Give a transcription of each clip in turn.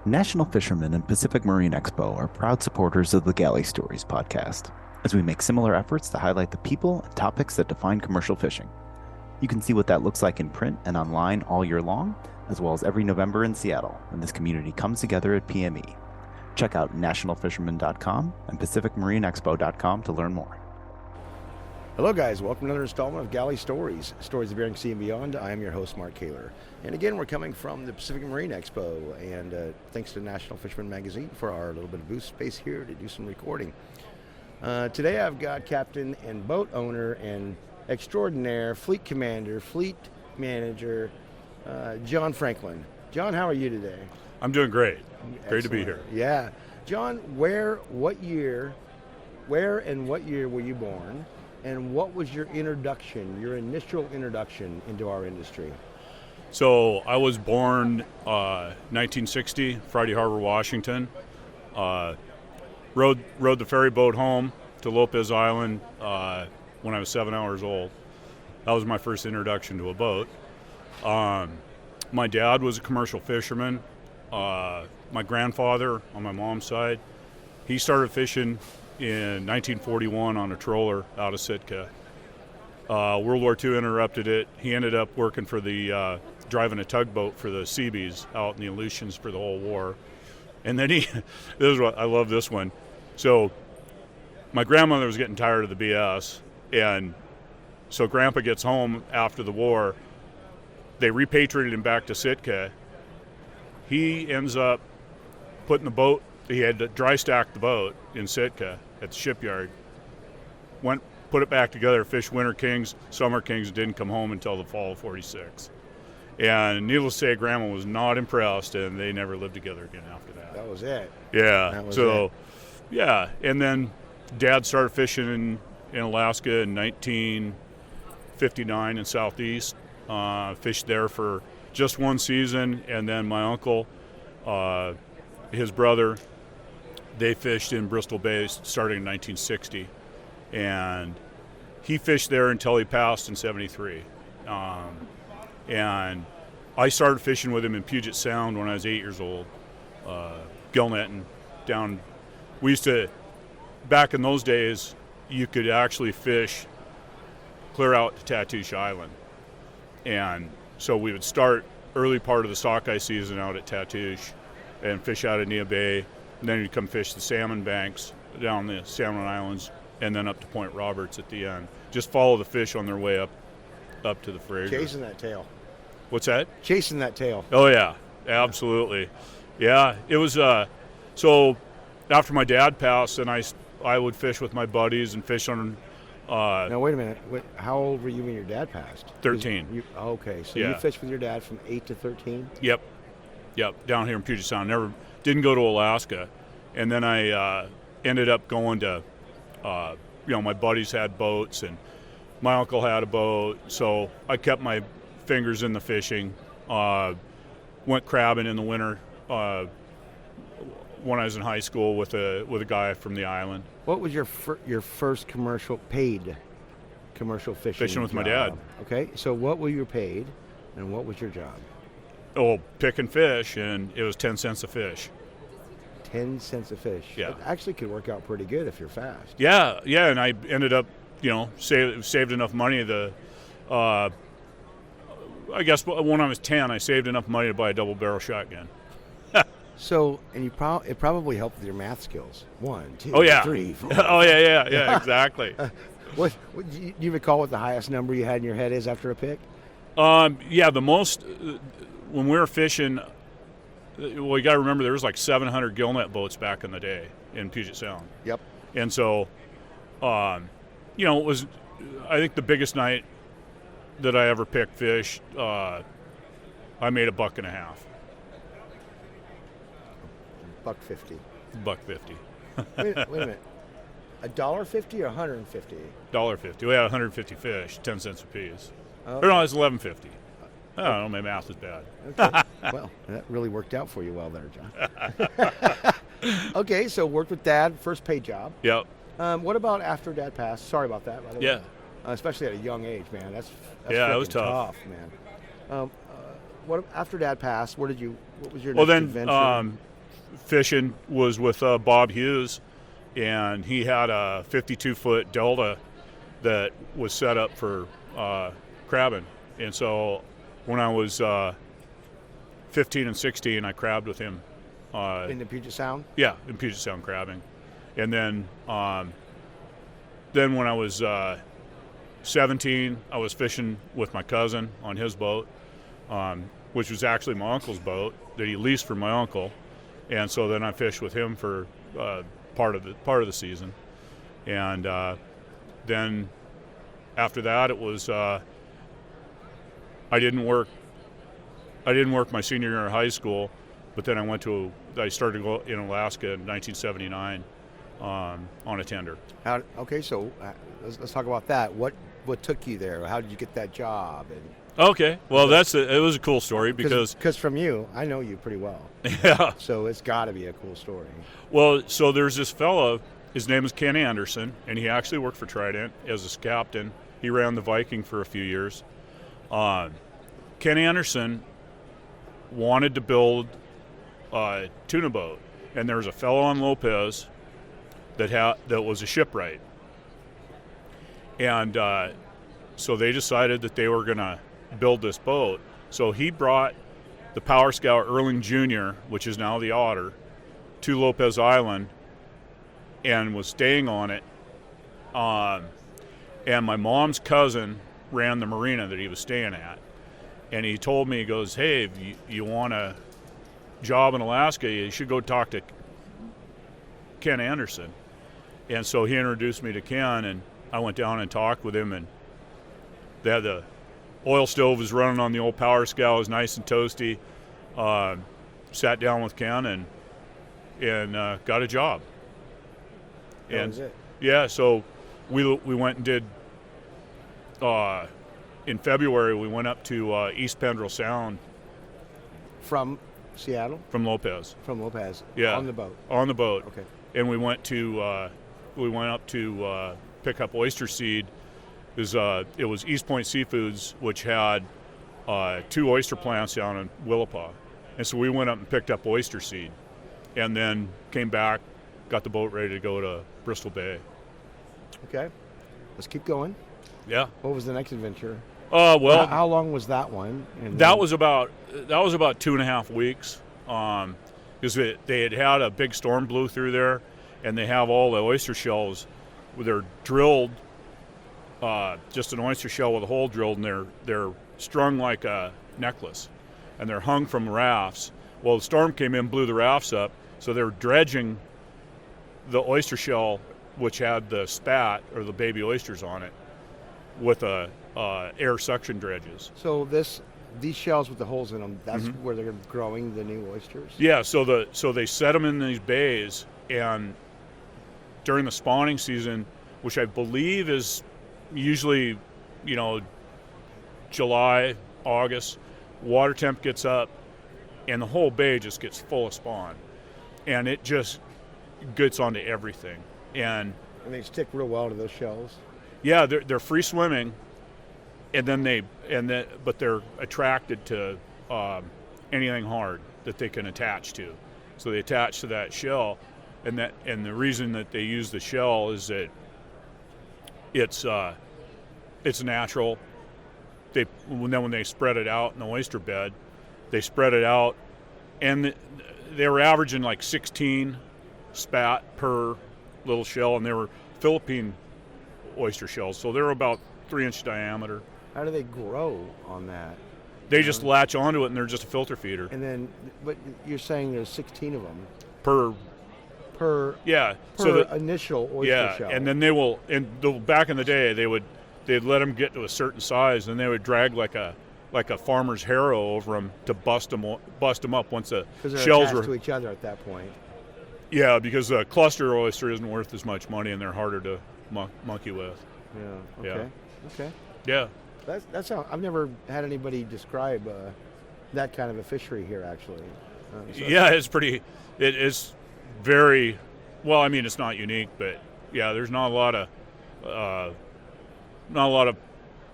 National Fishermen and Pacific Marine Expo are proud supporters of the Galley Stories podcast, as we make similar efforts to highlight the people and topics that define commercial fishing. You can see what that looks like in print and online all year long, as well as every November in Seattle when this community comes together at PME. Check out nationalfisherman.com and pacificmarineexpo.com to learn more. Hello guys, welcome to another installment of Galley Stories, Stories of Bering Sea and Beyond. I am your host, Mark Kaler. And again, we're coming from the Pacific Marine Expo, and thanks to National Fisherman Magazine for our little bit of booth space here to do some recording. Today I've got captain and boat owner and extraordinaire, fleet commander, fleet manager, John Franklin. John, how are you today? I'm doing great. Excellent. Great to be here. Yeah. John, where and what year were you born? And what was your initial introduction into our industry? So I was born 1960, Friday Harbor, Washington. Rode the ferry boat home to Lopez Island when I was 7 hours old. That was my first introduction to a boat. My dad was a commercial fisherman. My grandfather on my mom's side, he started fishing in 1941 on a trawler out of Sitka. World War II interrupted it. He ended up working for the driving a tugboat for the Seabees out in the Aleutians for the whole war. And then this is what I love this one. So my grandmother was getting tired of the BS, and so Grandpa gets home after the war. They repatriated him back to Sitka. He ends up putting the boat. He had to dry stack the boat in Sitka at the shipyard. Put it back together, fished Winter Kings, Summer Kings, didn't come home until the fall of '46. And needless to say, Grandma was not impressed, and they never lived together again after that. That was it. Yeah. That was so, it. yeah. And then Dad started fishing in Alaska in 1959 in Southeast. Fished there for just one season, and then my uncle, his brother, they fished in Bristol Bay starting in 1960, and he fished there until he passed in '73. And I started fishing with him in Puget Sound when I was 8 years old, gill netting down. We used to, back in those days, you could actually fish clear out to Tatoosh Island, and so we would start early part of the sockeye season out at Tatoosh and fish out of Nia Bay. And then you'd come fish the salmon banks down the Salmon Islands and then up to Point Roberts at the end. Just follow the fish on their way up to the Fraser. Chasing that tail. What's that? Chasing that tail. Oh, yeah. Absolutely. Yeah. It was, so after my dad passed, then I would fish with my buddies and fish on. Now, wait a minute. How old were you when your dad passed? 13. Okay, so Yeah. you fished with your dad from 8 to 13? Yep, down here in Puget Sound. Didn't go to Alaska, and then I ended up going to, my buddies had boats, and my uncle had a boat, so I kept my fingers in the fishing. Went crabbing in the winter when I was in high school with a guy from the island. What was your first paid commercial fishing? Fishing with my job? dad. Okay, so what were you paid, and what was your job? Oh, picking fish, and it was 10 cents a fish. 10 cents a fish. Yeah. That actually could work out pretty good if you're fast. Yeah, and I ended up, saved enough money I guess when I was 10, I saved enough money to buy a double-barrel shotgun. So, and it probably helped with your math skills. 1, 2, Oh, yeah. 3, 4. Oh, yeah, exactly. What do you recall what the highest number you had in your head is after a pick? Yeah, the most, when we were fishing, well, you got to remember there was like 700 gill net boats back in the day in Puget Sound. Yep. And so, it was, I think the biggest night that I ever picked fish, I made $1.50. $1.50. $1.50. Wait a minute. $1.50 or $150? $1.50. We had 150 fish, 10 cents a piece. Oh. Or no, it's $11.50. I don't know. My math is bad. Okay. Well, that really worked out for you well there, John. Okay, so worked with Dad, first paid job. Yep. What about after Dad passed? Sorry about that, by the way. Yeah. Especially at a young age, man. That's Yeah, it was frickin' tough. man. What after Dad passed? What was your Well, next then adventure? fishing was with Bob Hughes, and he had a 52-foot Delta that was set up for crabbing. And so when I was 15 and 16, I crabbed with him. In the Puget Sound? Yeah, in Puget Sound crabbing. And then when I was 17, I was fishing with my cousin on his boat, which was actually my uncle's boat that he leased from my uncle. And so then I fished with him for part of the season. And then after that, it was I didn't work my senior year of high school, but then I started to go in Alaska in 1979 on a tender. Okay, so let's talk about that. What took you there? How did you get that job? And Okay, well it was a cool story because from you, I know you pretty well. Yeah. So it's got to be a cool story. Well, so there's this fellow. His name is Ken Anderson, and he actually worked for Trident as a captain. He ran the Viking for a few years. Ken Anderson wanted to build a tuna boat, and there was a fellow on Lopez that was a shipwright, and so they decided that they were going to build this boat. So he brought the Power Scout Erling Jr., which is now the Otter, to Lopez Island and was staying on it. And my mom's cousin ran the marina that he was staying at. And he told me, he goes, hey, if you want a job in Alaska, you should go talk to Ken Anderson. And so he introduced me to Ken, and I went down and talked with him, and they had the oil stove was running on the old Power Scout. It was nice and toasty. Sat down with Ken and got a job. That was it. Yeah, so we went and did. In February, we went up to East Pendrell Sound From Seattle? from Lopez. From Lopez. Yeah, On the boat. On the boat. Okay. And we went up to pick up oyster seed. It was East Point Seafoods, which had 2 oyster plants down in Willapa. And so we went up and picked up oyster seed, and then came back, got the boat ready to go to Bristol Bay. Okay. Let's keep going. Yeah. What was the next adventure? Well, How long was that one? And that was about 2.5 weeks, because they had a big storm blew through there, and they have all the oyster shells. They're drilled, just an oyster shell with a hole drilled, and they're strung like a necklace, and they're hung from rafts. Well, the storm came in, blew the rafts up, so they're dredging the oyster shell, which had the spat or the baby oysters on it, with air suction dredges. So these shells with the holes in them, that's where they're growing the new oysters? Yeah, so they set them in these bays, and during the spawning season, which I believe is usually, July, August, water temp gets up, and the whole bay just gets full of spawn, and it just gets onto everything. And they stick real well to those shells? Yeah, they're free swimming, but they're attracted to anything hard that they can attach to. So they attach to that shell, and the reason that they use the shell is that it's natural. When they spread it out in the oyster bed, they spread it out, and they were averaging like 16 spat per little shell, and they were Philippine oyster shells, so they're about 3-inch diameter. How do they grow on that? They just latch onto it, and they're just a filter feeder. And then, but you're saying there's 16 of them per initial oyster shell. And then back in the day, they'd let them get to a certain size, and they would drag like a farmer's harrow over them to bust them up once the shells were to each other at that point. Yeah, because a cluster oyster isn't worth as much money, and they're harder to monkey with. Yeah. Okay. Yeah. Okay. Yeah. That's how I've never had anybody describe that kind of a fishery here, actually. Yeah, it is very well. I mean, it's not unique, but yeah, there's not a lot of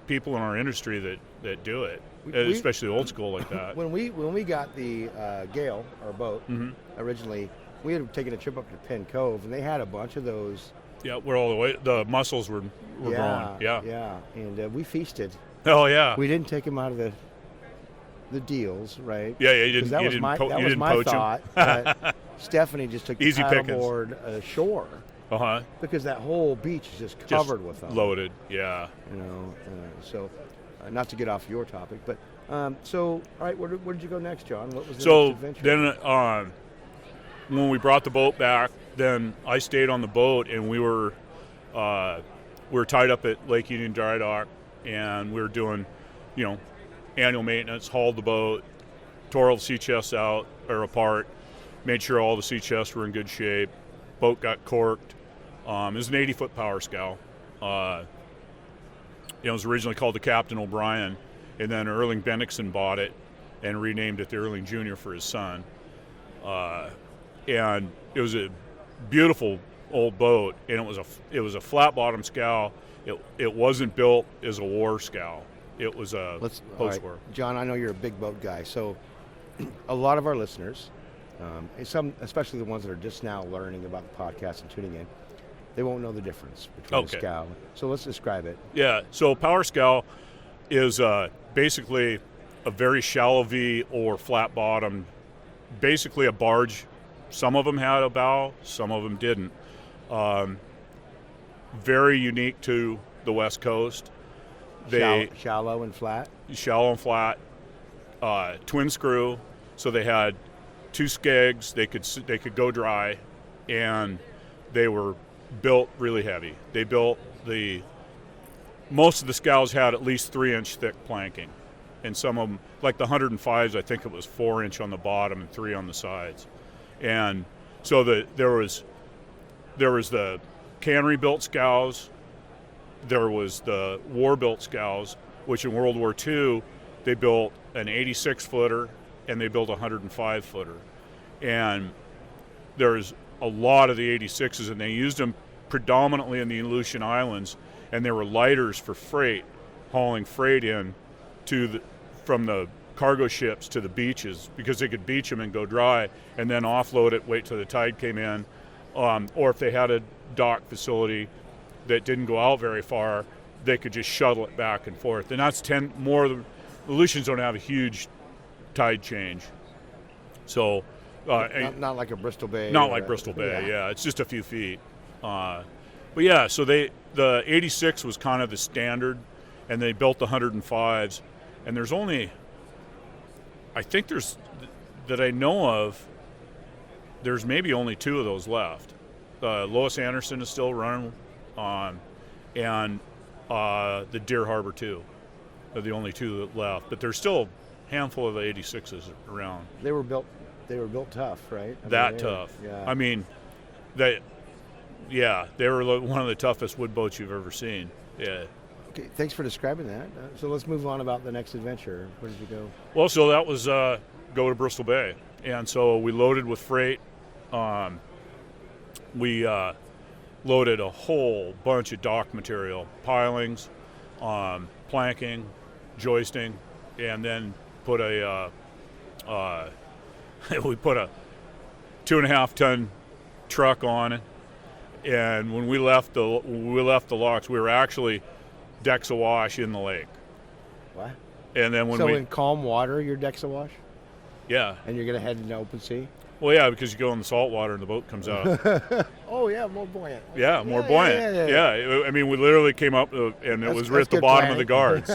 people in our industry that do it. especially old school like that. When we got the Gale, our boat, originally, we had taken a trip up to Penn Cove, and they had a bunch of those. Yeah, we're all the way. The mussels were growing. Yeah. Yeah, and we feasted. Oh yeah. We didn't take them out of the deals, right? Yeah, you didn't. That You was didn't. my You didn't poach thought. them. But Stephanie just took the Easy pickings. paddleboard ashore because that whole beach is just covered with them. Loaded. Yeah. So not to get off your topic, but so all right, where did you go next, John? What was the next adventure? Then when we brought the boat back, then I stayed on the boat, and we were tied up at Lake Union Dry Dock, and we were doing, annual maintenance, hauled the boat, tore all the sea chests out or apart, made sure all the sea chests were in good shape. Boat got corked. It was an 80-foot power scow. It was originally called the Captain O'Brien, and then Erling Bendixson bought it and renamed it the Erling Jr. for his son. And it was a beautiful old boat, and it was a flat bottom scow. It wasn't built as a war scow. It was a post-war. Right. John, I know you're a big boat guy, so a lot of our listeners, some, especially the ones that are just now learning about the podcast and tuning in, they won't know the difference between a scow. So let's describe it. Yeah. So power scow is basically a very shallow V or flat bottom, basically a barge. Some of them had a bow, some of them didn't. Very unique to the West Coast. Shallow and flat? Shallow and flat. Twin screw, so they had two skegs. They could go dry, and they were built really heavy. They built most of the scows had at least 3-inch thick planking, and some of them, like the 105s, I think it was 4-inch on the bottom and 3 on the sides. And so there was the cannery-built scows, there was the war-built scows, which in World War II, they built an 86-footer and they built a 105-footer. And there's a lot of the 86s, and they used them predominantly in the Aleutian Islands, and they were lighters for freight, hauling freight in from the cargo ships to the beaches, because they could beach them and go dry and then offload it, wait till the tide came in, or if they had a dock facility that didn't go out very far, they could just shuttle it back and forth. And that's the Aleutians don't have a huge tide change, so not like a Bristol Bay. Not like Bristol Bay, yeah. It's just a few feet. But yeah, so the 86 was kind of the standard, and they built the 105s, and there's only, I think that I know of, there's maybe only 2 of those left. Lois Anderson is still running, and the Deer Harbor 2 are the only 2 that left. But there's still a handful of the 86s around. They were built tough, right? Tough. Yeah. I mean, they were one of the toughest wood boats you've ever seen. Yeah. Okay, thanks for describing that. So let's move on about the next adventure. Where did you go? Well, so that was go to Bristol Bay, and so we loaded with freight. We loaded a whole bunch of dock material, pilings, planking, joisting, and then put we put a 2.5-ton truck on it. And when we left the locks, we were actually decks awash in the lake. What? And then in calm water, your deck's awash? Yeah. And you're gonna head into open sea? Well, yeah, because you go in the salt water and the boat comes out. Oh yeah, more buoyant. Yeah, more buoyant. Yeah. I mean, we literally came up and it was right at the bottom of the guards.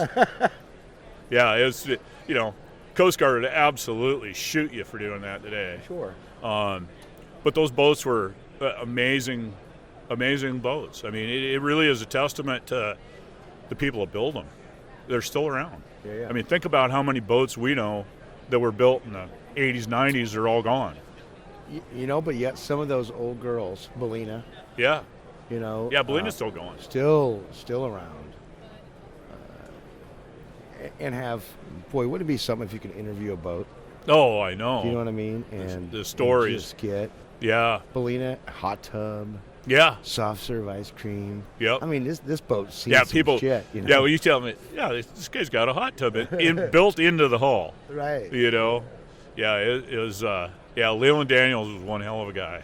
Yeah, it's Coast Guard would absolutely shoot you for doing that today. Sure. But those boats were amazing boats. I mean, it really is a testament to the people that build them. They're still around. Yeah. I mean, think about how many boats we know that were built in the 80s, 90s are all gone. But yet some of those old girls, Bellina. Yeah. Yeah, Bellina's still going. Still around. And wouldn't it be something if you could interview a boat? Oh, I know. Do you know what I mean? And the stories. And just get Yeah. Bellina, hot tub. Yeah. soft serve ice cream. Yep. I mean, this boat sees Yeah, some people. shit, you know? Yeah, well, you tell me. Yeah, this guy's got a hot tub built into the hull. Right. You know. Yeah, it was. Yeah, Leland Daniels was one hell of a guy.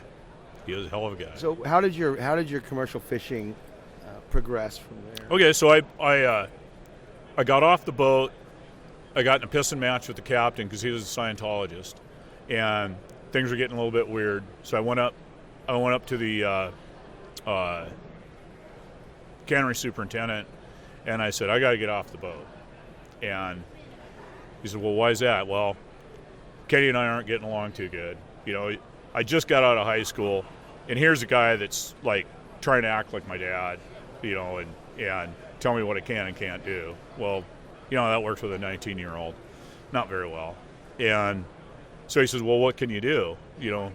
He was a hell of a guy. So how did your commercial fishing progress from there? Okay, so I got off the boat. I got in a pissing match with the captain because he was a Scientologist, and things were getting a little bit weird. So I went up to the cannery superintendent, and I said, I got to get off the boat. And he said, well, why is that? Well, Kenny and I aren't getting along too good. You know, I just got out of high school, and here's a guy that's like trying to act like my dad, you know, and tell me what I can and can't do. Well, you know, that works with a 19-year-old. Not very well. And so he says, well, what can you do? You know,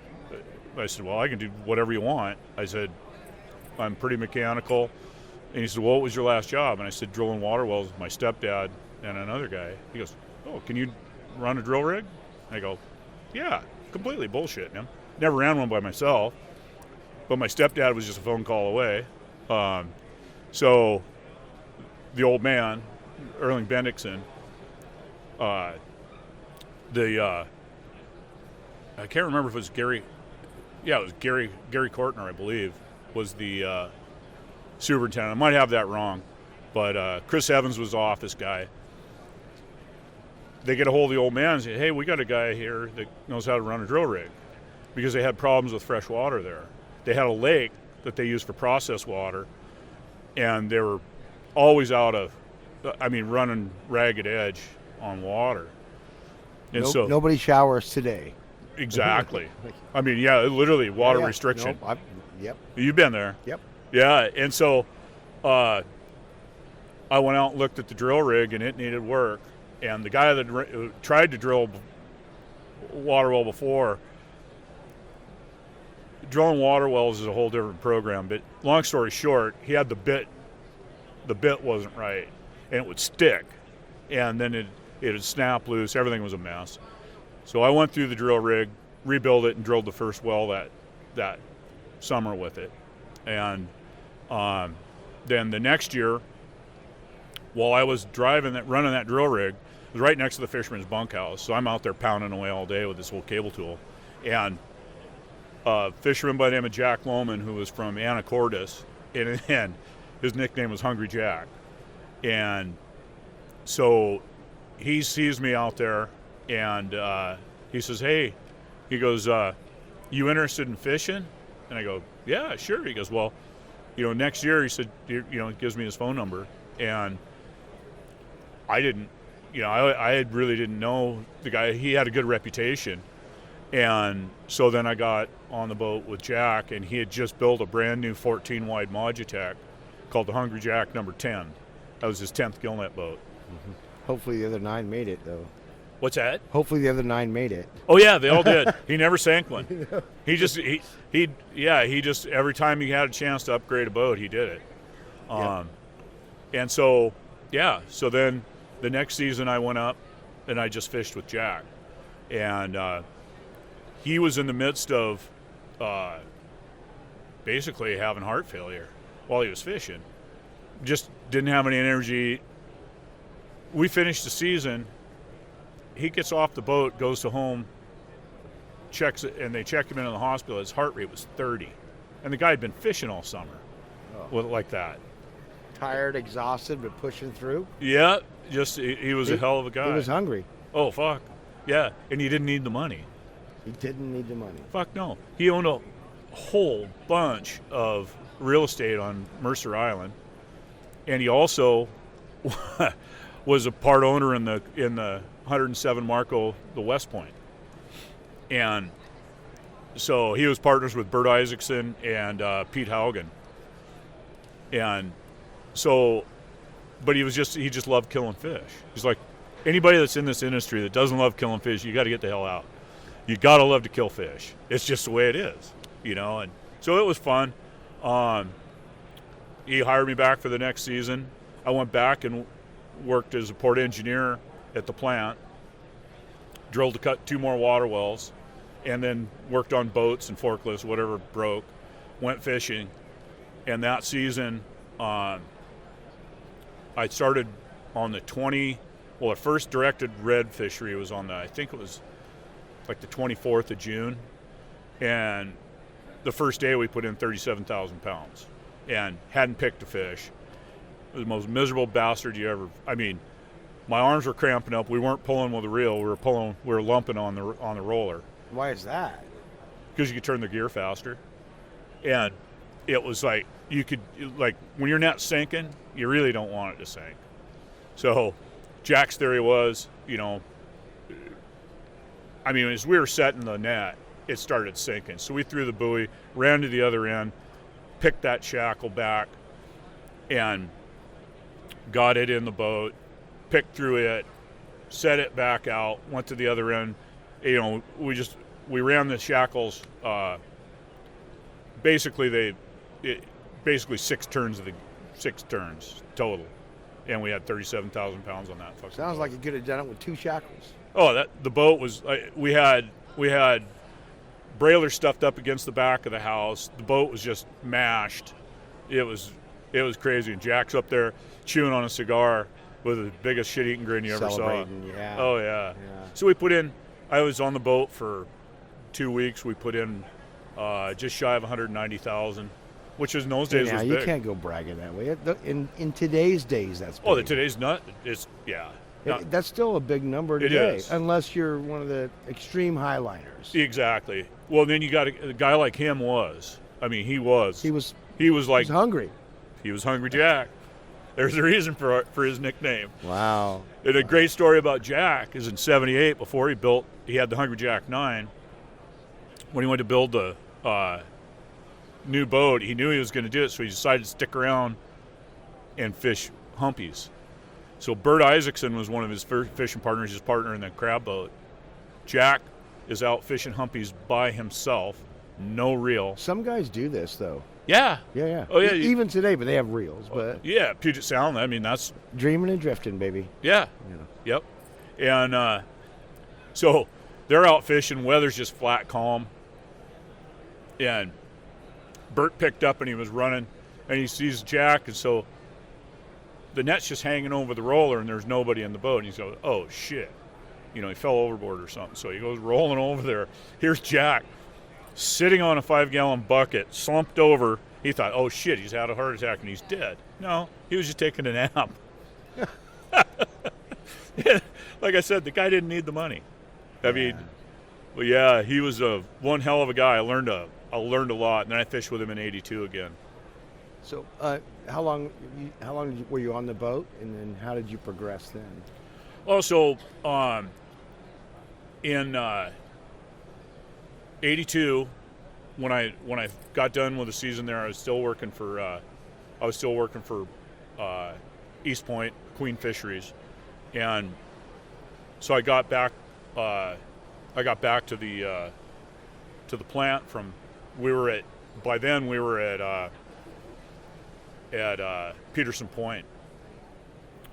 I said, well, I can do whatever you want. I said, I'm pretty mechanical. And he said, well, what was your last job? And I said, drilling water wells with my stepdad and another guy. He goes, oh, can you run a drill rig? I go, yeah, completely bullshitting him. Never ran one by myself, but my stepdad was just a phone call away. So the old man, Erling Bendixson, I can't remember if it was Gary. Yeah, it was Gary Kortner, I believe, was the superintendent. I might have that wrong, but Chris Evans was the office guy. They get a hold of the old man and say, hey, we got a guy here that knows how to run a drill rig, because they had problems with fresh water there. They had a lake that they used for processed water, and they were always running ragged edge on water. And so nobody showers today. Exactly. I mean, yeah, literally water restriction. Nope, yep. You've been there. Yep. Yeah, and so I went out and looked at the drill rig, and it needed work. And the guy that tried to drill water well before, drilling water wells is a whole different program. But long story short, he had the bit wasn't right, and it would stick, and then it would snap loose. Everything was a mess. So I went through the drill rig, rebuilt it, and drilled the first well that summer with it. And then the next year, while I was running that drill rig, it was right next to the fisherman's bunkhouse. So I'm out there pounding away all day with this old cable tool. And a fisherman by the name of Jack Lohman, who was from Anacortes, and his nickname was Hungry Jack. And so he sees me out there, and he says, hey, he goes, you interested in fishing? And I go, yeah, sure. He goes, well, you know, next year, he said, he gives me his phone number. And I didn't, I really didn't know the guy. He had a good reputation. And so then I got on the boat with Jack, and he had just built a brand new 14-wide Modutech called the Hungry Jack number 10. That was his 10th gillnet boat. Mm-hmm. Hopefully the other 9 made it, though. What's that? Hopefully the other 9 made it. Oh yeah, they all did. He never sank one. He just every time he had a chance to upgrade a boat, he did it. And so then the next season I went up and I just fished with Jack, and he was in the midst of basically having heart failure while he was fishing. Just didn't have any energy. We finished the season. He gets off the boat, goes to home, checks it, and they checked him into the hospital. His heart rate was 30. And the guy had been fishing all summer like that. Tired, exhausted, but pushing through? Yeah, he was a hell of a guy. He was hungry. Oh, fuck. Yeah, and he didn't need the money. He didn't need the money. Fuck no. He owned a whole bunch of real estate on Mercer Island, and he also was a part owner in the 107 Marco, the West Point. And so he was partners with Bert Isaacson and Pete Haugen. And so, but he just loved killing fish. He's like, anybody that's in this industry that doesn't love killing fish, you got to get the hell out. You got to love to kill fish. It's just the way it is, and so it was fun. He hired me back for the next season. I went back and worked as a port engineer at the plant, drilled to cut 2 more water wells, and then worked on boats and forklifts, whatever broke. went fishing, and that season I started on the the first directed red fishery was on I think it was like the 24th of June, and the first day we put in 37,000 pounds and hadn't picked a fish. It was the most miserable bastard you ever, my arms were cramping up. We weren't pulling with a reel. We were lumping on the roller. Why is that? Because you could turn the gear faster. And it was like, when your net's sinking, you really don't want it to sink. So Jack's theory was, as we were setting the net, it started sinking. So we threw the buoy, ran to the other end, picked that shackle back, and got it in the boat, picked through it, set it back out, went to the other end. We ran the shackles, basically 6 turns total. And we had 37,000 pounds on that. Sounds like you could have done it with 2 shackles. Oh, the boat was, we had brailers stuffed up against the back of the house. The boat was just mashed. It was crazy. And Jack's up there chewing on a cigar with the biggest shit-eating grin you ever saw. Yeah. Oh, yeah. So we put in, I was on the boat for 2 weeks. We put in just shy of 190,000, which in those days was big. You can't go bragging that way. In today's days, that's big. Today's nut is, yeah. That's still a big number today. It is. Unless you're one of the extreme highliners. Exactly. Well, then you got a guy like him was. He was hungry. He was Hungry Jack. There's a reason for his nickname. Wow. And a great story about Jack is in '78, before he had the Hungry Jack 9. When he went to build the new boat, he knew he was going to do it, so he decided to stick around and fish humpies. So Bert Isaacson was one of his fishing partners, his partner in the crab boat. Jack is out fishing humpies by himself, no reel. Some guys do this, though. Yeah. Yeah. Oh, yeah. Even today, but they have reels. But yeah, Puget Sound, that's... Dreaming and drifting, baby. Yeah. Yep. And so they're out fishing, weather's just flat calm. And Bert picked up and he was running, and he sees Jack, and so the net's just hanging over the roller and there's nobody in the boat. And he goes, oh, shit. He fell overboard or something. So he goes rolling over there. Here's Jack sitting on a 5-gallon bucket, slumped over. He thought, oh, shit, he's had a heart attack and he's dead. No, he was just taking a nap. Like I said, the guy didn't need the money. He was one hell of a guy. I learned a lot, and then I fished with him in '82 again. So, how long were you on the boat, and then how did you progress then? Also, in '82, when I got done with the season there, I was still working for East Point Queen Fisheries, and so I got back to the plant from. By then we were at Peterson Point,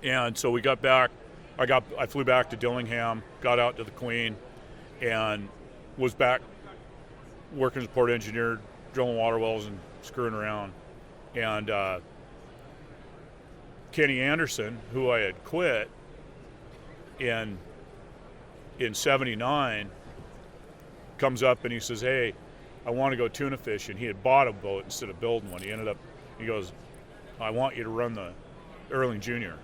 and so we got back. I flew back to Dillingham, got out to the Queen, and was back working as a port engineer, drilling water wells and screwing around. And Kenny Anderson, who I had quit in '79, comes up and he says, hey, I want to go tuna fishing. He had bought a boat instead of building one. He goes, I want you to run the Erling Junior,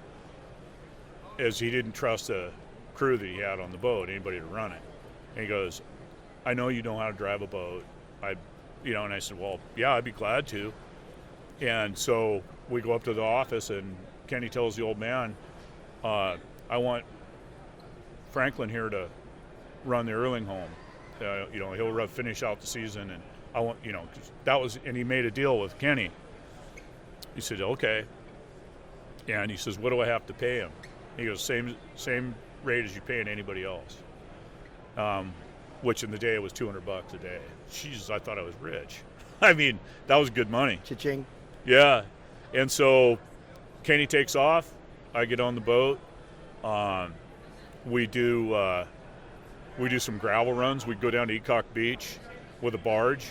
as he didn't trust the crew that he had on the boat, anybody to run it. And he goes, I know you know how to drive a boat. And I said, well, yeah, I'd be glad to. And so we go up to the office, and Kenny tells the old man, I want Franklin here to run the Erling home. He'll finish out the season, and I want, 'cause that was, and he made a deal with Kenny. He said, okay. And he says, what do I have to pay him? He goes, same rate as you paying anybody else. Which in the day was $200 a day. Jesus, I thought I was rich. That was good money. Cha-ching. Yeah. And so Kenny takes off. I get on the boat. We do some gravel runs. We go down to Ecock Beach with a barge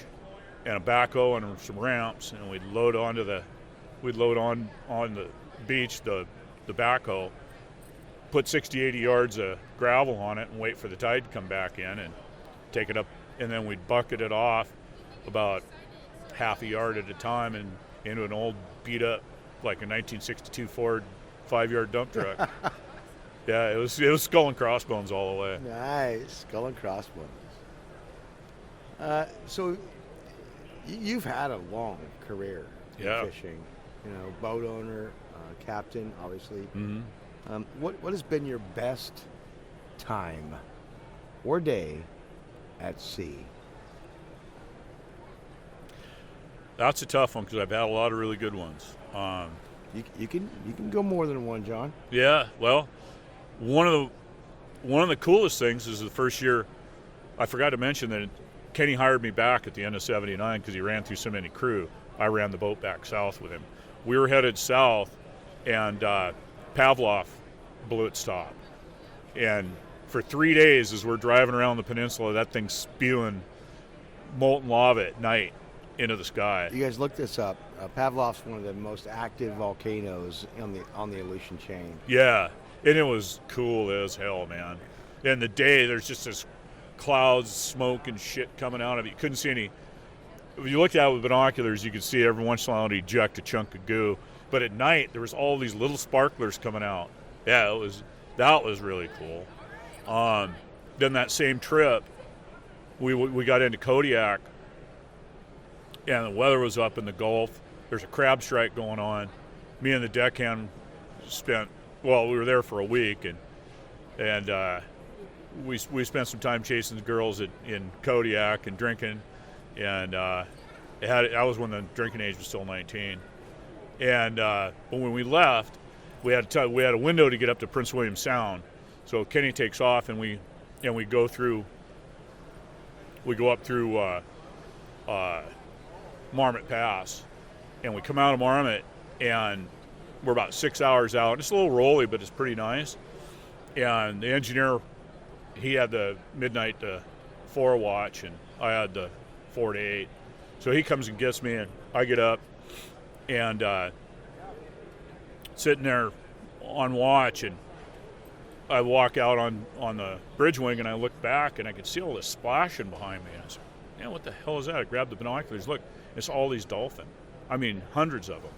and a backhoe and some ramps, and we'd load on the beach the backhoe, put 60, 80 yards of gravel on it, and wait for the tide to come back in and take it up, and then we'd bucket it off about half a yard at a time and into an old beat up, like a 1962 Ford 5-yard dump truck. Yeah, it was skull and crossbones all the way. Nice, skull and crossbones. So you've had a long career in fishing. You know, boat owner, captain, obviously. Mm-hmm. What has been your best time or day at sea? That's a tough one because I've had a lot of really good ones. You can go more than one, John. Yeah, well, one of the coolest things is the first year. I forgot to mention that Kenny hired me back at the end of '79 because he ran through so many crew. I ran the boat back south with him. We were headed south, and Pavlov blew its top. And for 3 days, as we're driving around the peninsula, that thing's spewing molten lava at night into the sky. You guys look this up. Pavlov's one of the most active volcanoes on the Aleutian chain. Yeah, and it was cool as hell, man. And the day, there's just this clouds, smoke, and shit coming out of it. You couldn't see any. If you looked at it with binoculars, you could see every once in a while it eject a chunk of goo. But at night, there was all these little sparklers coming out. Yeah, that was really cool. Then that same trip, we got into Kodiak, and the weather was up in the Gulf. There's a crab strike going on. Me and the deckhand we were there for a week, and we spent some time chasing the girls in Kodiak and drinking, and I was when the drinking age was still 19. And but when we left, we had a window to get up to Prince William Sound. So Kenny takes off, and we go up through Marmot Pass, and we come out of Marmot, and we're about 6 hours out. It's a little rolly, but it's pretty nice. And the engineer, he had the midnight to 4 watch, and I had the 4 to 8. So he comes and gets me, and I get up, and sitting there on watch, and I walk out on the bridge wing, and I look back, and I could see all this splashing behind me. And I said, "Man, what the hell is that?" I grabbed the binoculars. Look, it's all these dolphin. I mean, hundreds of them.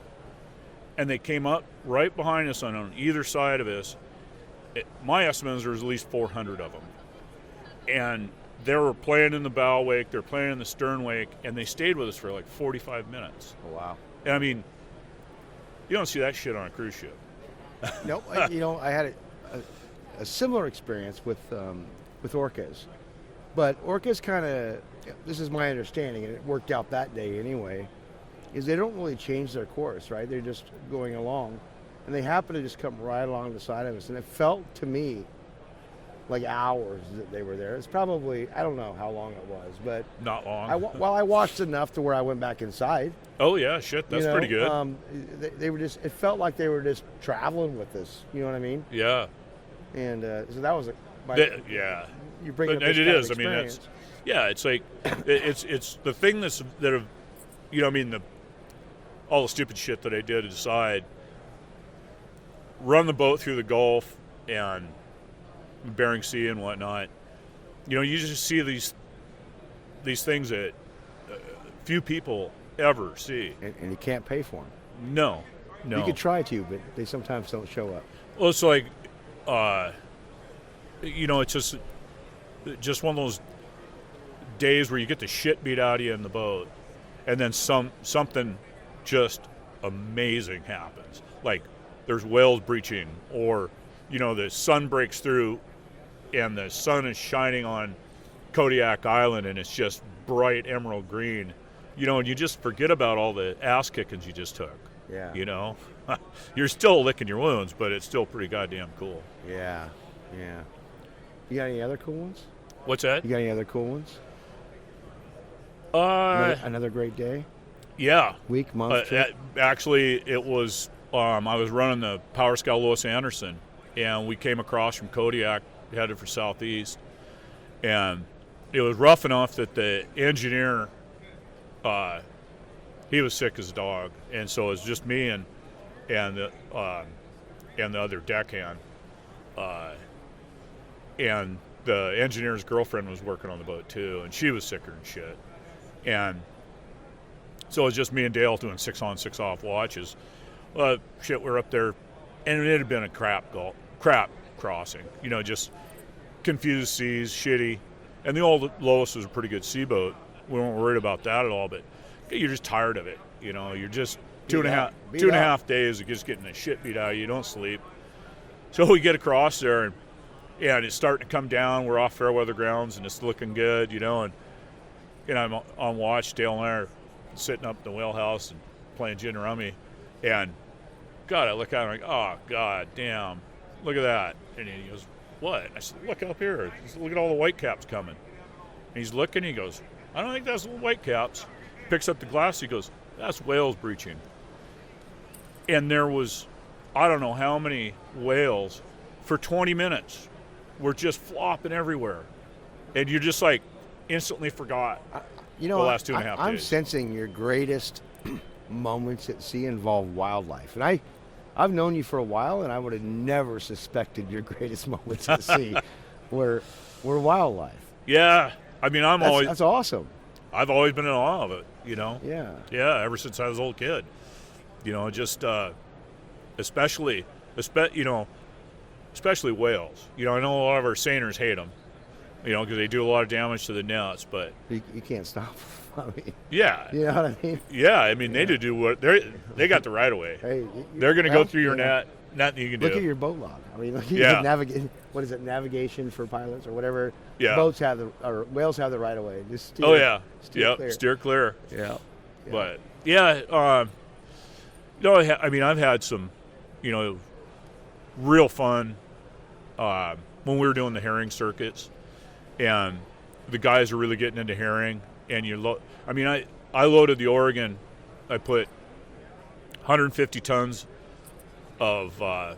And they came up right behind us on either side of us. My estimate is there was at least 400 of them. And they were playing in the bow wake, they're playing in the stern wake, and they stayed with us for like 45 minutes. Oh, wow. And I mean, you don't see that shit on a cruise ship. No, I had a similar experience with orcas. But orcas kind of, this is my understanding, and it worked out that day anyway, is they don't really change their course, right? They're just going along. And they happen to just come right along the side of us. And it felt to me like hours that they were there. It's probably, I don't know how long it was, but Not long. I watched enough to where I went back inside. Oh yeah, shit, that's pretty good. They were just, it felt like they were just traveling with us. You know what I mean? Yeah. And so that was yeah. You bring up But this it kind is. of I mean, experience. it's like it's the thing that have, I mean, all the stupid shit that I did to decide, run the boat through the Gulf and Bering Sea and whatnot. You just see these things that few people ever see. And you can't pay for them. No. You could try to, but they sometimes don't show up. Well, it's like, it's just one of those days where you get the shit beat out of you in the boat, and then something just amazing happens. Like there's whales breaching, or the sun breaks through, and the sun is shining on Kodiak Island, and it's just bright emerald green. And you just forget about all the ass kickings you just took. Yeah. You're still licking your wounds, but it's still pretty goddamn cool. Yeah. You got any other cool ones? What's that? You got any other cool ones? Another great day? Yeah. Week, month, trip? Actually, it was, I was running the Power Scow Lewis Anderson, and we came across from Kodiak, headed for southeast. And it was rough enough that the engineer he was sick as a dog, and so it was just me and the other deckhand, and the engineer's girlfriend was working on the boat too, and she was sicker than shit, and so it was just me and Dale doing 6 on 6 off watches. We're up there, and it had been a crap crossing, just confused seas, shitty, and the old Lois was a pretty good sea boat. We weren't worried about that at all, but you're just tired of it. You're just two and a half days of just getting the shit beat out of you. You don't sleep. So we get across there, and it's starting to come down. We're off Fairweather grounds, and it's looking good, and I'm on watch. Dale and I are sitting up in the whalehouse and playing gin rummy, and God, I look at him like, oh, God damn, look at that. And he goes, what? I said, look up here. Look at all the whitecaps coming. And he's looking, he goes, I don't think that's whitecaps. Picks up the glass, he goes, that's whales breaching. And there was, I don't know how many whales for 20 minutes were just flopping everywhere. And you just like instantly forgot the last 2.5 days. I'm sensing your greatest moments at sea involve wildlife. And I've known you for a while, and I would have never suspected your greatest moments at sea were wildlife. Yeah. I mean, that's awesome. I've always been in awe of it, Yeah. Yeah, ever since I was a little kid. Just especially whales. I know a lot of our seiners hate them, because they do a lot of damage to the nets, but you can't stop them. I mean, yeah. You know what I mean? Yeah, I mean, they do what they got the right of way. Hey, they're going to go through your net. Nothing you can do. Look at your boat log. I mean, what is it, navigation for pilots or whatever? Yeah. Boats or whales have the right of way. Just steer, steer clear. Steer clear. Yeah. But yeah, I mean, I've had some, real fun when we were doing the herring circuits, and the guys are really getting into herring. And I loaded the Oregon. I put 150 tons of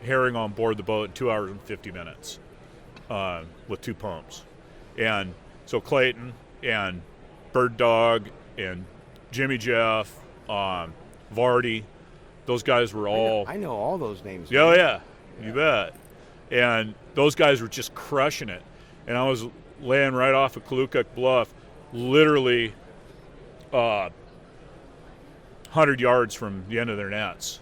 herring on board the boat in 2 hours and 50 minutes with 2 pumps. And so Clayton and Bird Dog and Jimmy Jeff, Vardy, those guys were all... I know all those names. Oh, yeah, you bet. And those guys were just crushing it. And I was laying right off of Kalukuk Bluff, literally 100 yards from the end of their nets.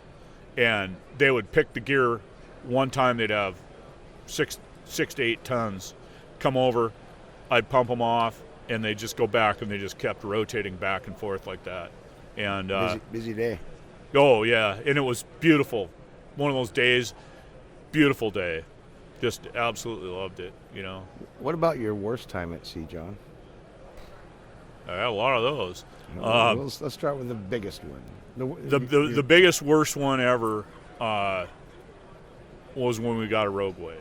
And they would pick the gear. One time they'd have 6 to 8 tons come over. I'd pump them off, and they'd just go back, and they just kept rotating back and forth like that. And busy day. Oh, yeah, and it was beautiful. One of those days, beautiful day. Just absolutely loved it, What about your worst time at sea, John? I had a lot of those. Let's start with the biggest one. The biggest, worst one ever was when we got a rogue wave.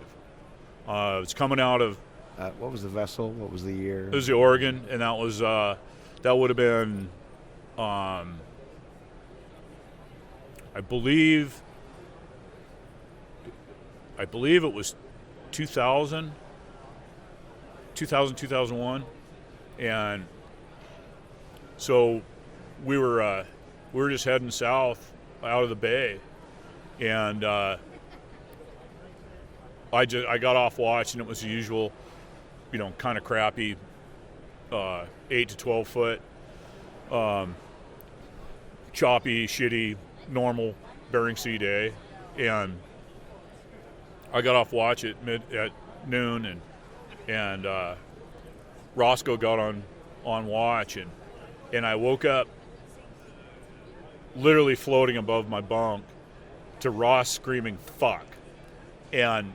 It's coming out of... what was the vessel? What was the year? It was the Oregon, and that was that would have been, I believe it was 2001, and so we were just heading south out of the bay, and I got off watch, and it was the usual, kind of crappy 8 to 12 foot, choppy, shitty, normal Bering Sea day, and I got off watch at noon, and Roscoe got on watch, and I woke up literally floating above my bunk to Ross screaming "fuck," and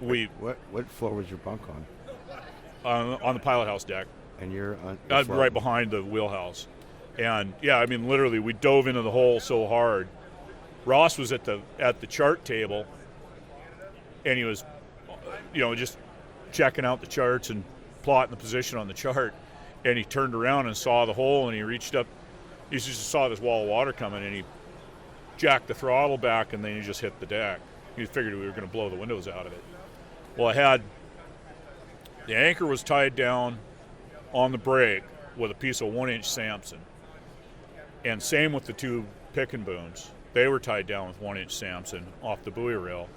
what floor was your bunk on the pilot house deck, and you're right behind the wheelhouse, and yeah, I mean literally we dove into the hole so hard. Ross was at the chart table, and he was, just checking out the charts and plotting the position on the chart, and he turned around and saw the hole, and he reached up. He just saw this wall of water coming, and he jacked the throttle back, and then he just hit the deck. He figured we were going to blow the windows out of it. Well, the anchor was tied down on the brake, with a piece of 1-inch Samson. And same with the two picking booms. They were tied down with 1-inch Samson off the buoy rail.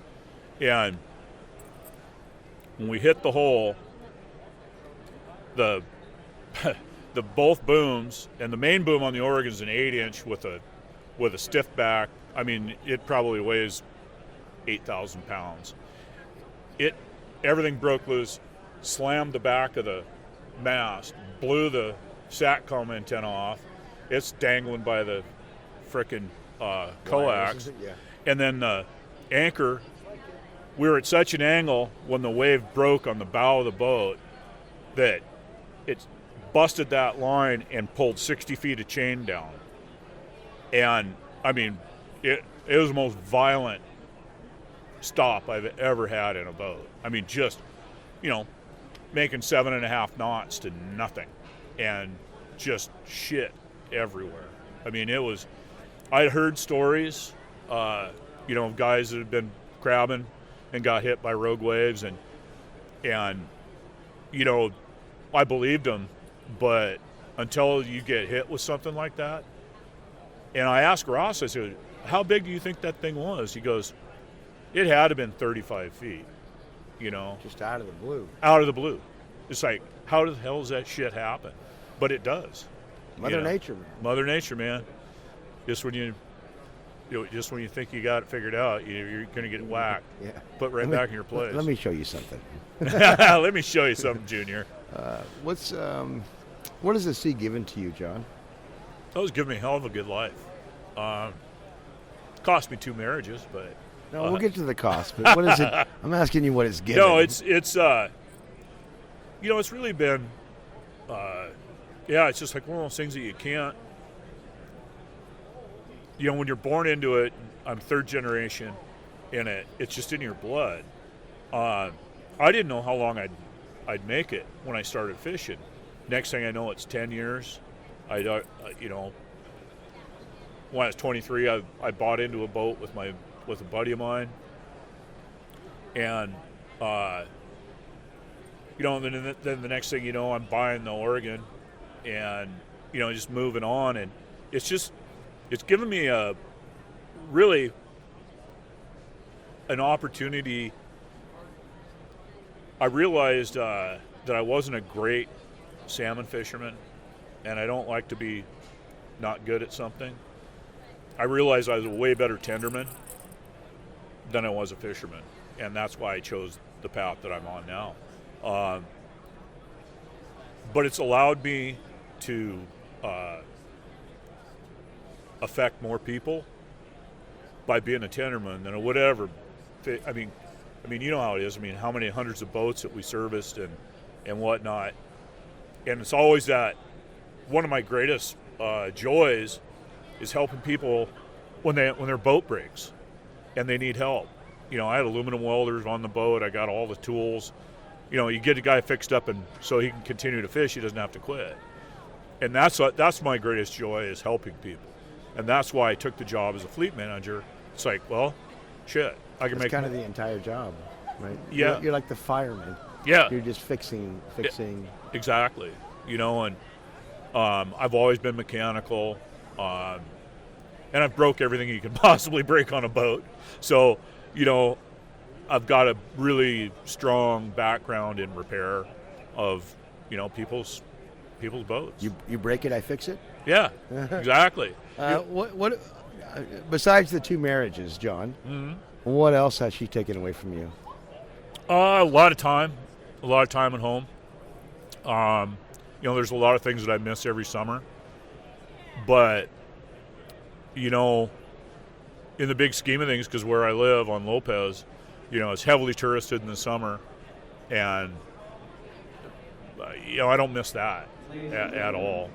And when we hit the hole, the both booms, and the main boom on the Oregon is an 8-inch with a stiff back. I mean, it probably weighs 8,000 pounds. Everything broke loose, slammed the back of the mast, blew the SATCOM antenna off. It's dangling by the frickin' coax. Yeah. And then the anchor, we were at such an angle when the wave broke on the bow of the boat that it busted that line and pulled 60 feet of chain down. And, I mean, it was the most violent stop I've ever had in a boat. I mean, just, making 7.5 knots to nothing and just shit everywhere. I mean, I'd heard stories, of guys that had been crabbing and got hit by rogue waves and I believed them, but until you get hit with something like that. And I asked Ross, I said, how big do you think that thing was? He goes, it had to have been 35 feet, Just out of the blue. Out of the blue. It's like, how the hell does that shit happen? But it does. Mother Nature. Mother Nature, man. Just when you think you got it figured out, you're going to get whacked. Yeah. Put back in your place. Let me show you something. Let me show you something, Junior. What has the sea given to you, John? That was giving me a hell of a good life. Cost me 2 marriages, but no, we'll get to the cost. But what is it? I'm asking you what it's given. No, it's really been, it's just like one of those things that you can't. When you're born into it, I'm 3rd generation in it. It's just in your blood. I didn't know how long I'd make it when I started fishing. Next thing I know, it's 10 years. When I was 23, I bought into a boat with a buddy of mine, and then the next thing you know, I'm buying the Oregon, and just moving on, and it's given me really an opportunity. I realized that I wasn't a great salmon fisherman, and I don't like to be not good at something. I realized I was a way better tenderman than I was a fisherman, and that's why I chose the path that I'm on now. But it's allowed me to affect more people by being a tenderman than whatever. I mean, you know how it is. I mean, how many hundreds of boats that we serviced and whatnot. And it's always that one of my greatest joys is helping people when their boat breaks and they need help. I had aluminum welders on the boat. I got all the tools. You get a guy fixed up and so he can continue to fish. He doesn't have to quit. And that's my greatest joy, is helping people. And that's why I took the job as a fleet manager. It's like, well, shit, I can make kind of the entire job, right? Yeah. You're like the fireman. Yeah. You're just fixing. Exactly. And I've always been mechanical, and I've broke everything you can possibly break on a boat. So, I've got a really strong background in repair of, people's boats. You break it, I fix it. Yeah, exactly. What besides the 2 marriages, John? Mm-hmm. What else has she taken away from you? A lot of time at home. There's a lot of things that I miss every summer, but in the big scheme of things, because where I live on Lopez, it's heavily touristed in the summer, and I don't miss that at all.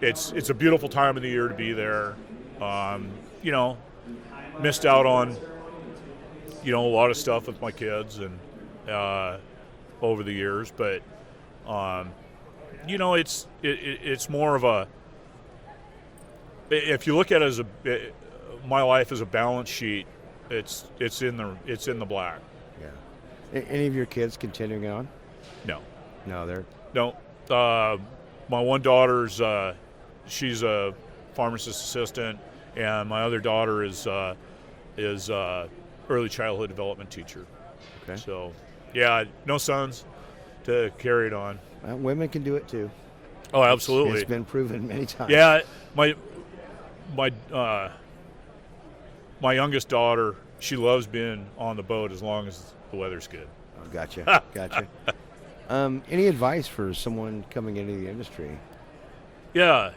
It's a beautiful time of the year to be there. Missed out on a lot of stuff with my kids and over the years, but it's more of a, if you look at it as my life as a balance sheet, it's in the black. Yeah. Any of your kids continuing on? No. No, they're no. my one daughter's she's a pharmacist assistant, and my other daughter is early childhood development teacher. Okay. So, yeah, no sons to carry it on. Women can do it too. Oh, absolutely. It's been proven many times. Yeah, my youngest daughter, she loves being on the boat as long as the weather's good. Oh, gotcha. Any advice for someone coming into the industry? Yeah.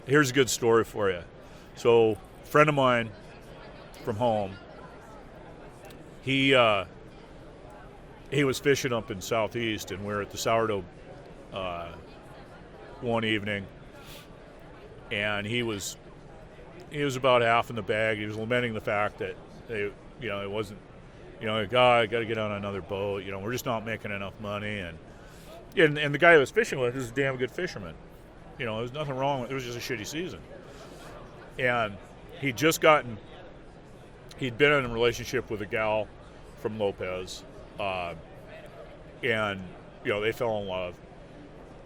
Here's a good story for you. So, a friend of mine from home, he was fishing up in Southeast, and we were at the Sourdough one evening, and he was about half in the bag. He was lamenting the fact that it wasn't, like, I got to get on another boat. We're just not making enough money, and the guy I was fishing with is a damn good fisherman. There was nothing wrong with it. It was just a shitty season, and he'd been in a relationship with a gal from Lopez, and they fell in love,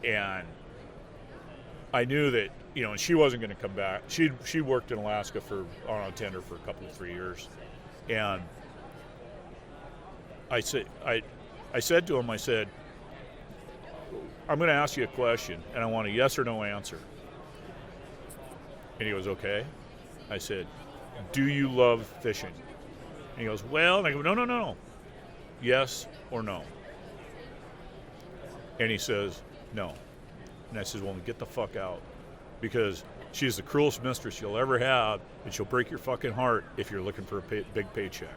and I knew that and she wasn't going to come back. She worked in Alaska on a tender for a couple of 3 years, and I said to him, I said, I'm going to ask you a question, and I want a yes or no answer. And he goes, okay. I said, do you love fishing? And he goes, well, and I go, no. Yes or no? And he says, no. And I said, well, get the fuck out. Because she's the cruelest mistress you'll ever have, and she'll break your fucking heart if you're looking for a big paycheck.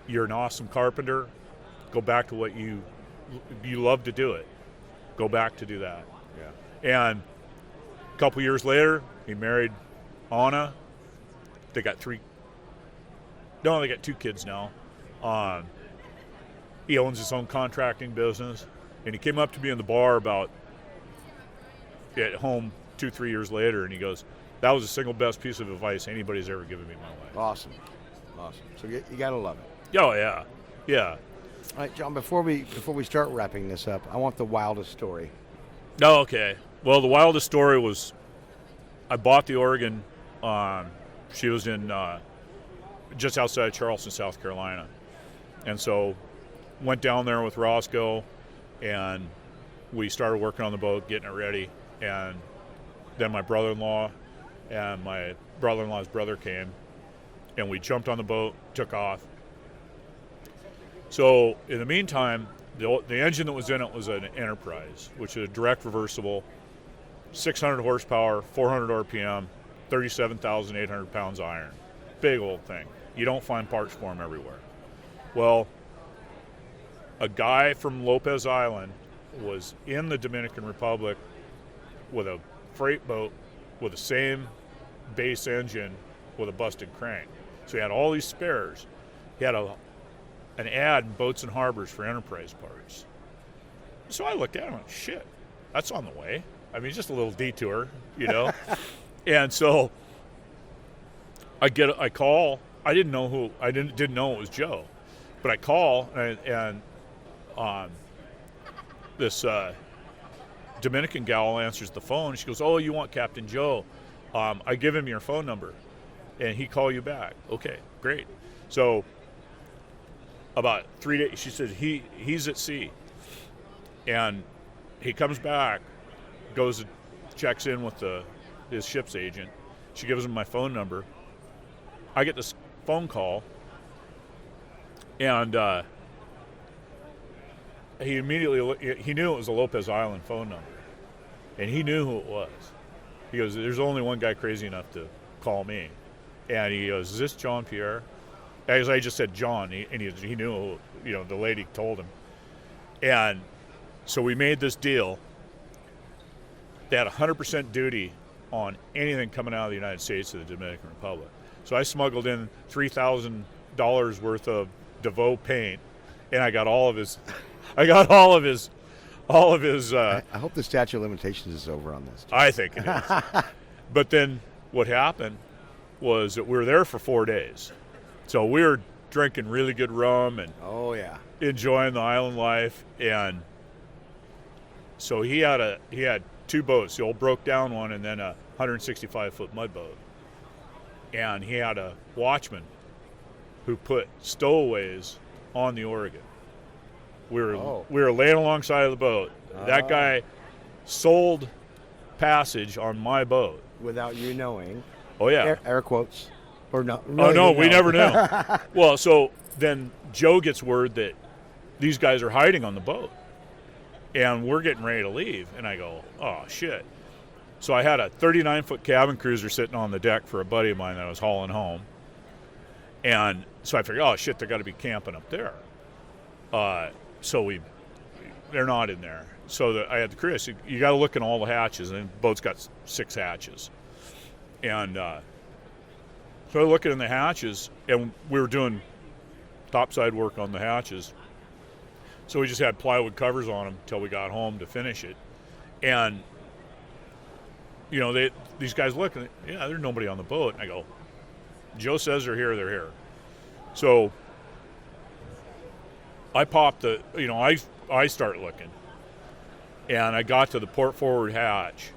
You're an awesome carpenter. Go back to what you love to do it. Go back to do that. Yeah. And a couple years later, he married Anna. They got 2 kids now. He owns his own contracting business, and he came up to me in the bar at home 2-3 years later, and he goes, that was the single best piece of advice anybody's ever given me in my life. Awesome. So you gotta love it. Oh, yeah. All right, John, before we start wrapping this up, I want the wildest story. Oh, okay. Well, the wildest story was I bought the Oregon. She was in just outside Charleston, South Carolina. And so went down there with Roscoe, and we started working on the boat, getting it ready. And then my brother-in-law and my brother-in-law's brother came, and we jumped on the boat, took off. So in the meantime, the engine that was in it was an Enterprise, which is a direct reversible, 600 horsepower, 400 RPM, 37,800 pounds iron. Big old thing. You don't find parts for them everywhere. Well, a guy from Lopez Island was in the Dominican Republic with a freight boat with the same base engine with a busted crank. So he had all these spares. He had an ad in Boats and Harbors for Enterprise parts. So I looked at him and went, shit, that's on the way. I mean, just a little detour, And so I call. I didn't know it was Joe, but I call and this Dominican gal answers the phone. She goes, "Oh, you want Captain Joe? I give him your phone number, and he call you back." Okay, great. So about 3 days, she said he's at sea, and he comes back, goes and checks in with his ship's agent. She gives him my phone number. I get this phone call, and he immediately knew it was a Lopez Island phone number, and he knew who it was. He goes, "There's only one guy crazy enough to call me," and he goes, "Is this John Pierre?" As I just said, John, and he knew, the lady told him, and so we made this deal. They had 100% duty on anything coming out of the United States to the Dominican Republic. So I smuggled in $3,000 worth of DeVoe paint, and I got all of his. I hope the statute of limitations is over on this. I think it is. But then what happened was that we were there for 4 days. So we were drinking really good rum and oh yeah, enjoying the island life. And so he had 2 boats, the old broke down one and then a 165-foot mud boat. And he had a watchman who put stowaways on the Oregon. We were laying alongside of the boat. That guy sold passage on my boat Without you knowing. Oh yeah. Air quotes. Or no. Oh no, we never knew. Well, so then Joe gets word that these guys are hiding on the boat, and we're getting ready to leave. And I go, oh shit. So I had a 39-foot cabin cruiser sitting on the deck for a buddy of mine that I was hauling home. And so I figured, oh shit, they got to be camping up there. So they're not in there. So I had the crew. I said, you got to look in all the hatches, and the boat's got 6 hatches. And so I looked in the hatches, and we were doing topside work on the hatches. So we just had plywood covers on them until we got home to finish it. And you know, these guys look, and yeah, there's nobody on the boat. And I go, Joe says they're here. So I popped I start looking, and I got to the port forward hatch,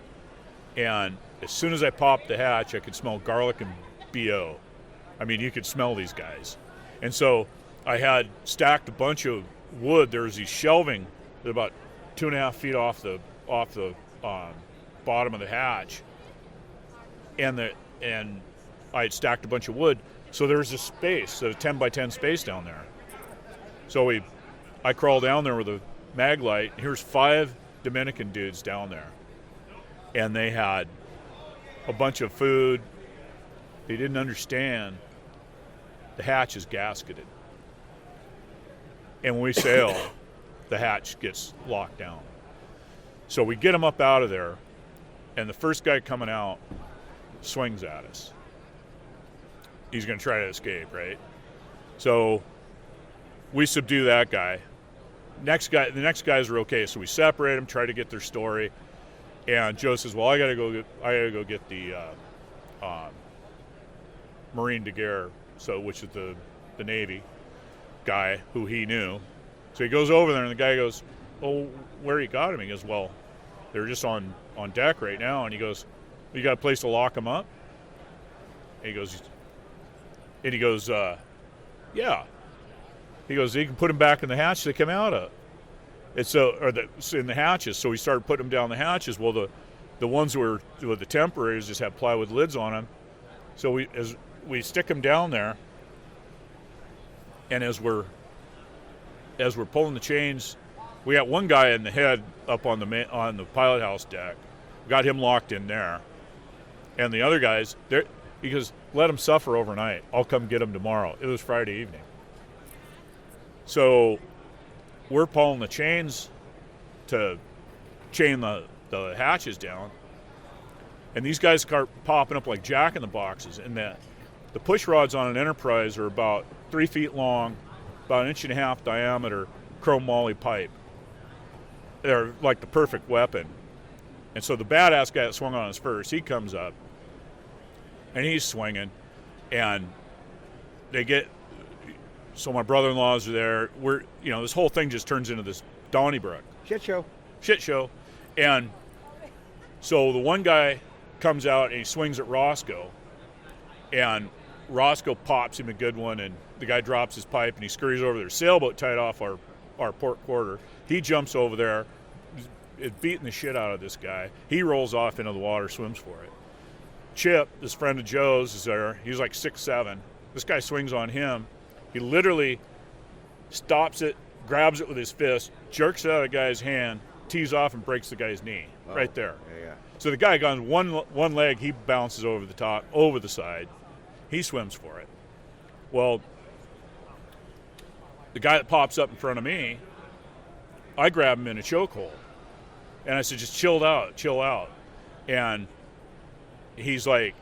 and as soon as I popped the hatch, I could smell garlic and BO. I mean, you could smell these guys. And so I had stacked a bunch of wood. There was these shelving about 2.5 feet off the bottom of the hatch, and I had stacked a bunch of wood. So there was a space, a 10 by 10 space down there. So I crawled down there with a mag light. Here's 5 Dominican dudes down there, and they had a bunch of food. They didn't understand the hatch is gasketed, and when we sail, the hatch gets locked down. So we get them up out of there, and the first guy coming out swings at us. He's going to try to escape, right? So we subdue that guy. The next guys are okay, so we separate them, try to get their story. And Joe says, "Well, I gotta go get the Marine de Guerre, which is the Navy guy who he knew." So he goes over there, and the guy goes, "Oh, where you got him?" He goes, "Well, they're just on deck right now." And he goes, "You got a place to lock them up?" And he goes, "Yeah." He goes, "You can put them back in the hatch they come out of." It's in the hatches. So we started putting them down the hatches. Well, the ones with the temporaries just have plywood lids on them. So we stick them down there, and as we're pulling the chains, we got one guy in the head up on the pilot house deck. We got him locked in there, and the other guys there. He goes, "Let them suffer overnight. I'll come get them tomorrow." It was Friday evening. So we're pulling the chains to chain the hatches down, and these guys start popping up like jack-in-the-boxes. And the push rods on an Enterprise are about 3 feet long, about 1.5 inch diameter chrome moly pipe. They're like the perfect weapon. And so the badass guy that swung on us first, he comes up, and he's swinging, and so my brother-in-laws are there. This whole thing just turns into this Donnybrook Shit show. And so the one guy comes out and he swings at Roscoe, and Roscoe pops him a good one, and the guy drops his pipe, and he scurries over there. Sailboat tied off our port quarter. He jumps over there, is beating the shit out of this guy. He rolls off into the water, swims for it. Chip, this friend of Joe's, is there. He's like 6'7". This guy swings on him. He literally stops it, grabs it with his fist, jerks it out of the guy's hand, tees off, and breaks the guy's knee right there. Yeah. So the guy got one leg, he bounces over the side. He swims for it. Well, the guy that pops up in front of me, I grab him in a chokehold. And I said, "Just chill out. And he's like,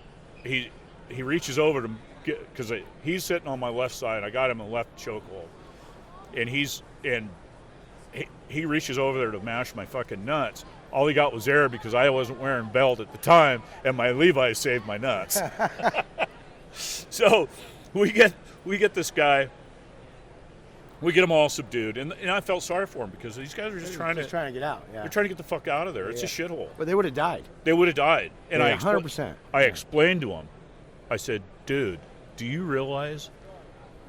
he reaches over to because he's sitting on my left side. I got him in the left chokehold, and he reaches over there to mash my fucking nuts. All he got was air because I wasn't wearing belt at the time, and my Levi's saved my nuts. So we get this guy. We get them all subdued, and I felt sorry for them because these guys are just trying to get out. Yeah. they're trying to get the fuck out of there. It's a shithole. But they would have died. They would have died. And Yeah, I 100%. I explained to them. I said, dude, do you realize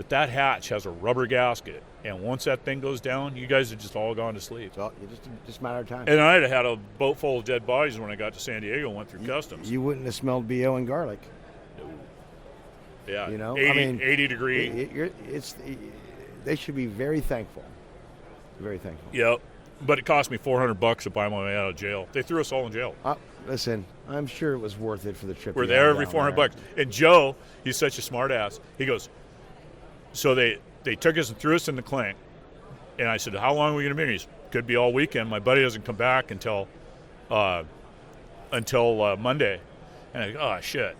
that hatch has a rubber gasket, and once that thing goes down, you guys have just all gone to sleep. So just a matter of time. And I'd have had a boat full of dead bodies when I got to San Diego and went through customs. You wouldn't have smelled BO and garlic. Yeah, You know, 80 degree. They should be very thankful. Very thankful. Yep. But it cost me $400 to buy my way out of jail. They threw us all in jail. Listen, I'm sure it was worth it for the trip. We're you there had every down $400. And Joe, he's such a smart ass. He goes, so they took us and threw us in the clink. And I said, how long are we going to be? He said, could be all weekend. My buddy doesn't come back until Monday. And I go, oh, shit.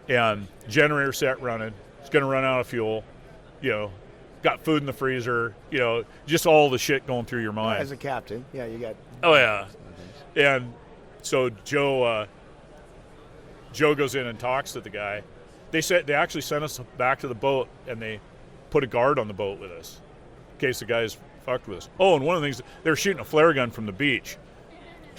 And generator set running. It's going to run out of fuel. You know, got food in the freezer. You know, just all the shit going through your mind. As a captain, yeah, you got. Oh, yeah. And so Joe goes in and talks to the guy. They actually sent us back to the boat, and they put a guard on the boat with us in case the guys fucked with us. Oh, and one of the things, they were shooting a flare gun from the beach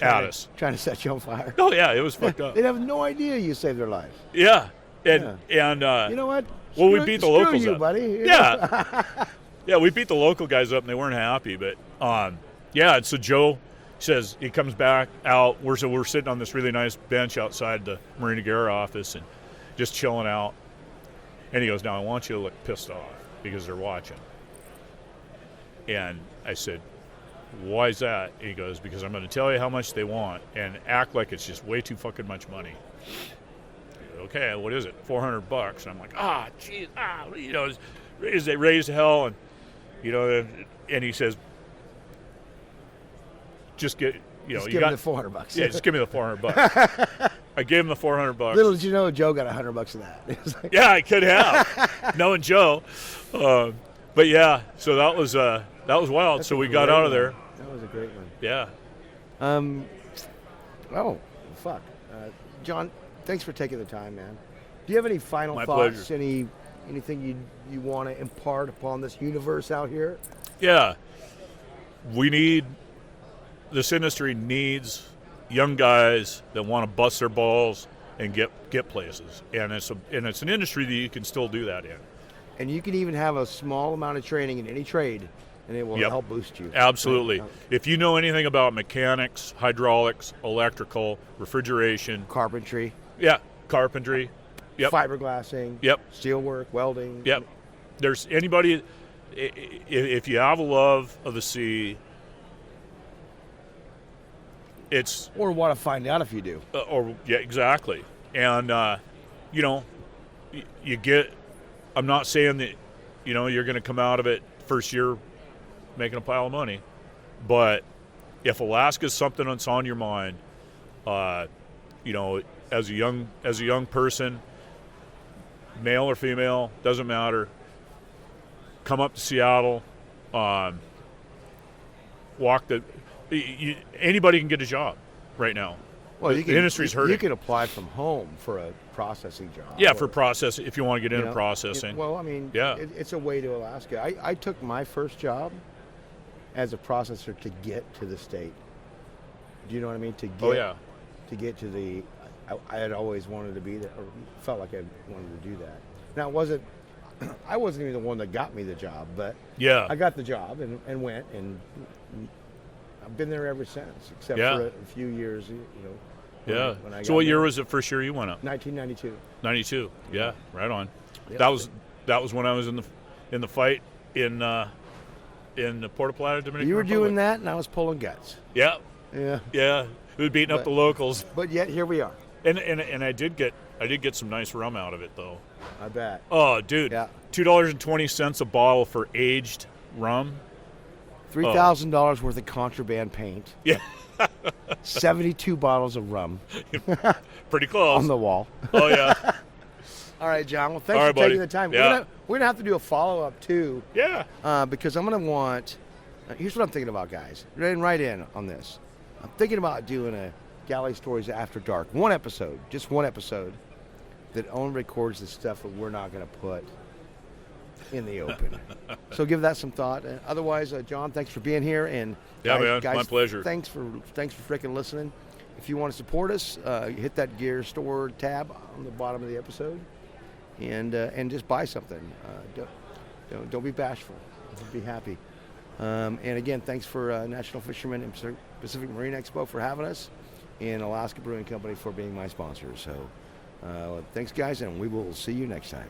at us. Trying to set you on fire. Oh, yeah, it was fucked up. They'd have no idea you saved their lives. Yeah. And you know what? Well, we beat the locals you, up. Buddy. Yeah. Yeah, we beat the local guys up, and they weren't happy. But, yeah, and so Joe says he comes back out. We're sitting on this really nice bench outside the Marina Guerra office and just chilling out. And he goes, now I want you to look pissed off because they're watching. And I said, why is that? He goes, because I'm going to tell you how much they want and act like it's just way too fucking much money. Okay, what is it? $400. And I'm like, geez, you know, they raised hell, and you know, and he says, just get, you know, Just you give got me the $400. Yeah, just give me the $400. I gave him the $400. Little did you know, Joe got $100 of that. It was like, Yeah, I could have, knowing Joe. But yeah, so that was wild. So we got out of there. That was a great one. Yeah. Oh, fuck. John, thanks for taking the time, man. Do you have any final My thoughts? pleasure. Anything you want to impart upon this universe out here? Yeah. This industry needs young guys that want to bust their balls and get places. And it's an industry that you can still do that in. And you can even have a small amount of training in any trade, and it will help boost you. Absolutely. If you know anything about mechanics, hydraulics, electrical, refrigeration. Carpentry. Yeah, carpentry. Yep. Fiberglassing. Yep. Steelwork, welding. Yep. There's anybody, if you have a love of the sea, it's... Or want to find out if you do. Yeah, exactly. And, you know, you get... I'm not saying that, you know, you're going to come out of it first year making a pile of money, but if Alaska's something that's on your mind, you know, as a young person, male or female, doesn't matter, come up to Seattle, anybody can get a job right now. Well, the industry's hurting. You can apply from home for a processing job. Yeah, for process, if you want to get into processing. Yeah. It's a way to Alaska. I took my first job as a processor to get to the state. Do you know what I mean? To get to the... I had always wanted to be there, or felt like I wanted to do that. Now, I wasn't even the one that got me the job, but I got the job and went, and I've been there ever since, except for a few years, you know. When I so what year was the first year you went up? 1992. 92. Yeah, right on. Yep. That was when I was in the fight in the Puerto Plata, Dominican You were Republic. doing that, and I was pulling guts. Yeah. Yeah. Yeah. We were beating up the locals. But yet here we are. And I did get some nice rum out of it though. I bet. Oh, dude. Yeah. $2.20 a bottle for aged rum. $3,000 worth of contraband paint. Yeah. 72 bottles of rum. Pretty close. On the wall. Oh yeah. All right, John. Well, thanks All for right, buddy. taking the time. Yeah. We're gonna have to do a follow-up too. Yeah. Because I'm gonna want. Here's what I'm thinking about, guys. Right in on this. I'm thinking about doing a Galley Stories After Dark. Just one episode, that only records the stuff that we're not gonna put in the open. So give that some thought. Otherwise, John, thanks for being here. And Yeah, man, my pleasure. Thanks for freaking listening. If you want to support us, hit that Gear Store tab on the bottom of the episode, and just buy something. Don't be bashful. Be happy. And again, thanks for National Fishermen and Pacific Marine Expo for having us, and Alaska Brewing Company for being my sponsor. So thanks, guys, and we will see you next time.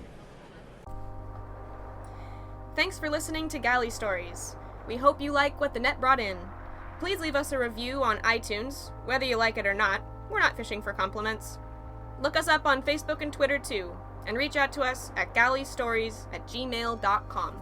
Thanks for listening to Galley Stories. We hope you like what the net brought in. Please leave us a review on iTunes. Whether you like it or not, we're not fishing for compliments. Look us up on Facebook and Twitter too, and reach out to us at galleystories@gmail.com.